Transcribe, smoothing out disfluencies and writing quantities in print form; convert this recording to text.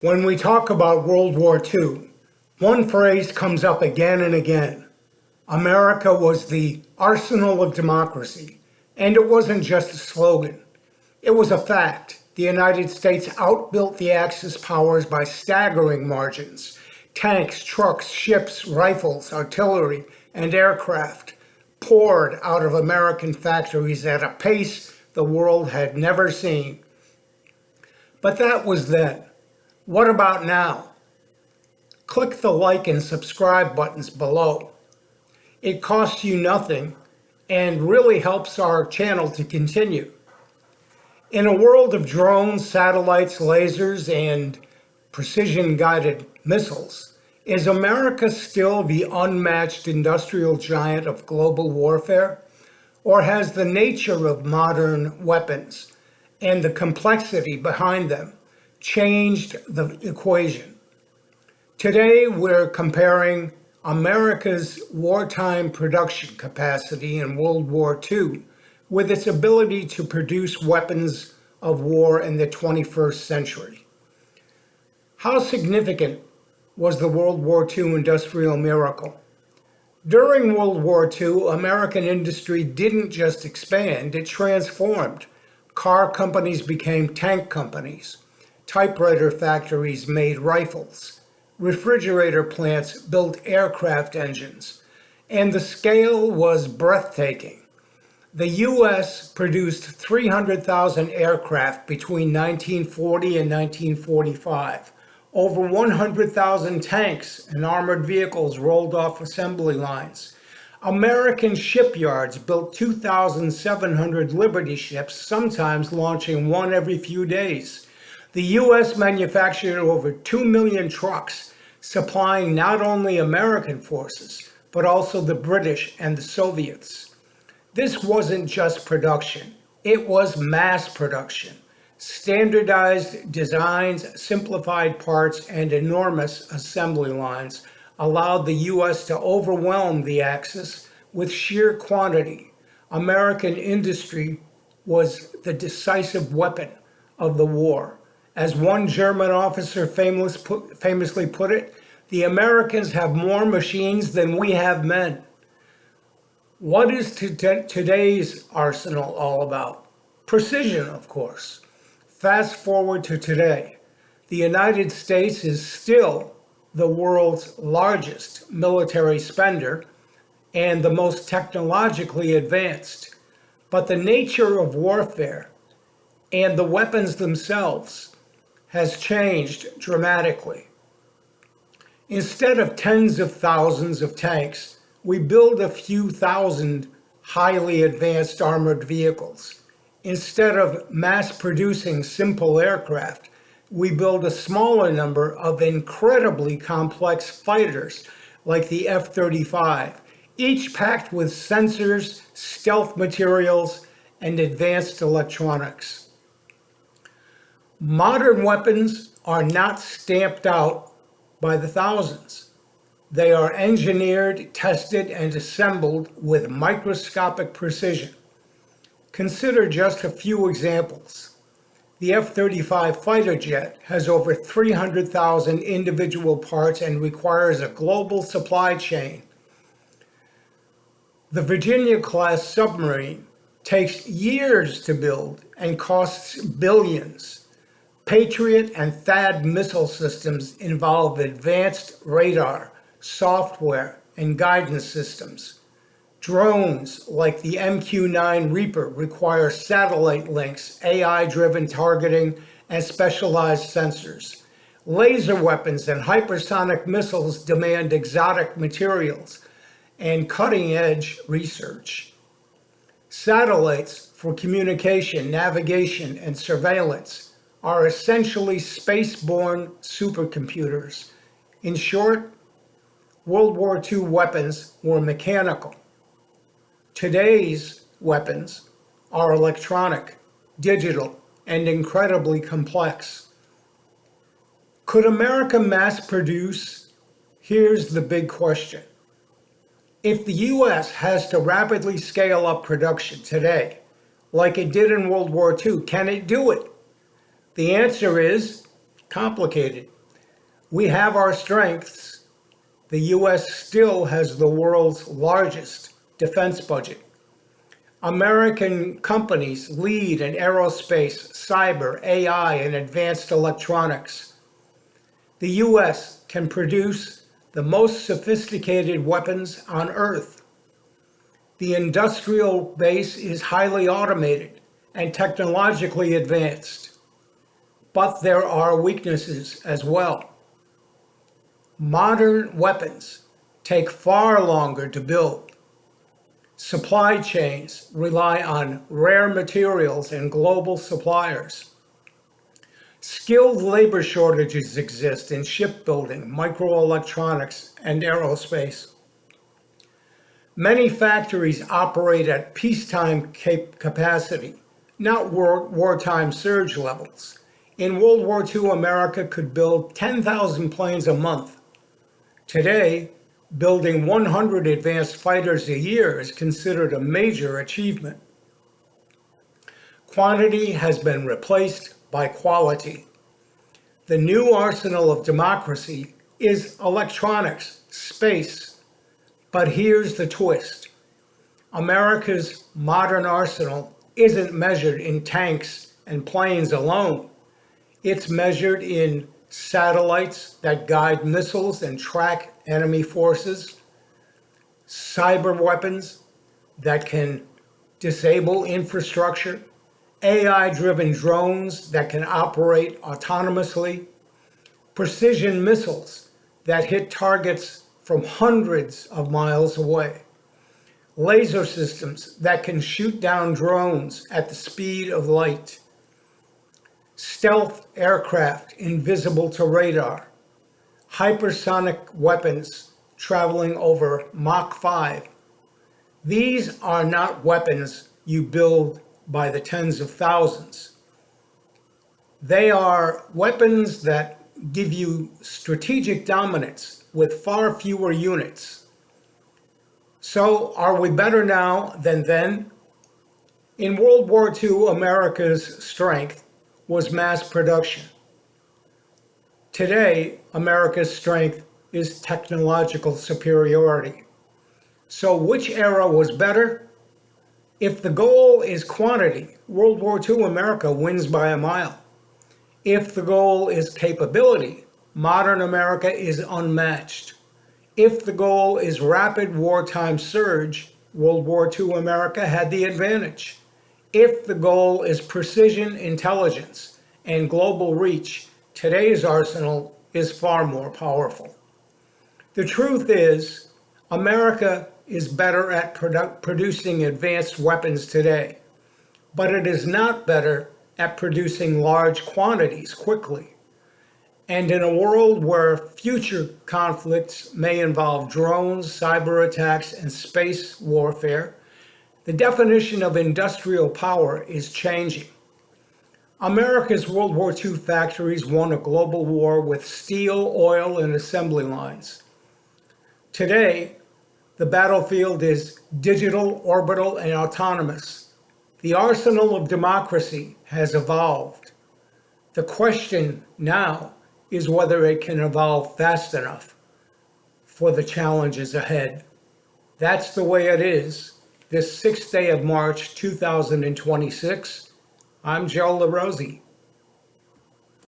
When we talk about World War II, one phrase comes up again and again. America was the arsenal of democracy, and it wasn't just a slogan. It was a fact. The United States outbuilt the Axis powers by staggering margins. Tanks, trucks, ships, rifles, artillery, and aircraft poured out of American factories at a pace the world had never seen. But that was then. What about now? Click the like and subscribe buttons below. It costs you nothing and really helps our channel to continue. In a world of drones, satellites, lasers, and precision-guided missiles, is America still the unmatched industrial giant of global warfare? Or has the nature of modern weapons and the complexity behind them changed the equation? Today, we're comparing America's wartime production capacity in World War II with its ability to produce weapons of war in the 21st century. How significant was the World War II industrial miracle? During World War II, American industry didn't just expand, it transformed. Car companies became tank companies. Typewriter factories made rifles. Refrigerator plants built aircraft engines. And the scale was breathtaking. The U.S. produced 300,000 aircraft between 1940 and 1945. Over 100,000 tanks and armored vehicles rolled off assembly lines. American shipyards built 2,700 Liberty ships, sometimes launching one every few days. The U.S. manufactured over 2 million trucks, supplying not only American forces, but also the British and the Soviets. This wasn't just production, it was mass production. Standardized designs, simplified parts, and enormous assembly lines allowed the U.S. to overwhelm the Axis with sheer quantity. American industry was the decisive weapon of the war. As one German officer famously put it, the Americans have more machines than we have men. What is today's arsenal all about? Precision, of course. Fast forward to today. The United States is still the world's largest military spender and the most technologically advanced. But the nature of warfare and the weapons themselves has changed dramatically. Instead of tens of thousands of tanks, we build a few thousand highly advanced armored vehicles. Instead of mass-producing simple aircraft, we build a smaller number of incredibly complex fighters like the F-35, each packed with sensors, stealth materials, and advanced electronics. Modern weapons are not stamped out by the thousands. They are engineered, tested, and assembled with microscopic precision. Consider just a few examples. The F-35 fighter jet has over 300,000 individual parts and requires a global supply chain. The Virginia-class submarine takes years to build and costs billions. Patriot and THAAD missile systems involve advanced radar, software, and guidance systems. Drones like the MQ-9 Reaper require satellite links, AI-driven targeting, and specialized sensors. Laser weapons and hypersonic missiles demand exotic materials and cutting-edge research. Satellites for communication, navigation, and surveillance are essentially space-borne supercomputers. In short, World War II weapons were mechanical. Today's weapons are electronic, digital, and incredibly complex. Could America mass produce? Here's the big question. If the U.S. has to rapidly scale up production today, like it did in World War II, can it do it? The answer is complicated. We have our strengths. The US still has the world's largest defense budget. American companies lead in aerospace, cyber, AI, and advanced electronics. The US can produce the most sophisticated weapons on Earth. The industrial base is highly automated and technologically advanced. But there are weaknesses as well. Modern weapons take far longer to build. Supply chains rely on rare materials and global suppliers. Skilled labor shortages exist in shipbuilding, microelectronics, and aerospace. Many factories operate at peacetime capacity, not wartime surge levels. In World War II, America could build 10,000 planes a month. Today, building 100 advanced fighters a year is considered a major achievement. Quantity has been replaced by quality. The new arsenal of democracy is electronics, space. But here's the twist. America's modern arsenal isn't measured in tanks and planes alone. It's measured in satellites that guide missiles and track enemy forces, cyber weapons that can disable infrastructure, AI-driven drones that can operate autonomously, precision missiles that hit targets from hundreds of miles away, laser systems that can shoot down drones at the speed of light, stealth aircraft invisible to radar, hypersonic weapons traveling over Mach 5. These are not weapons you build by the tens of thousands. They are weapons that give you strategic dominance with far fewer units. So, are we better now than then? In World War II, America's strength was mass production. Today, America's strength is technological superiority. So which era was better? If the goal is quantity, World War II America wins by a mile. If the goal is capability, modern America is unmatched. If the goal is rapid wartime surge, World War II America had the advantage. If the goal is precision intelligence and global reach, today's arsenal is far more powerful. The truth is, America is better at producing advanced weapons today, but it is not better at producing large quantities quickly. And in a world where future conflicts may involve drones, cyber attacks, and space warfare, the definition of industrial power is changing. America's World War II factories won a global war with steel, oil, and assembly lines. Today, the battlefield is digital, orbital, and autonomous. The arsenal of democracy has evolved. The question now is whether it can evolve fast enough for the challenges ahead. That's the way it is. This 6th day of March, 2026, I'm Joe LaRosie.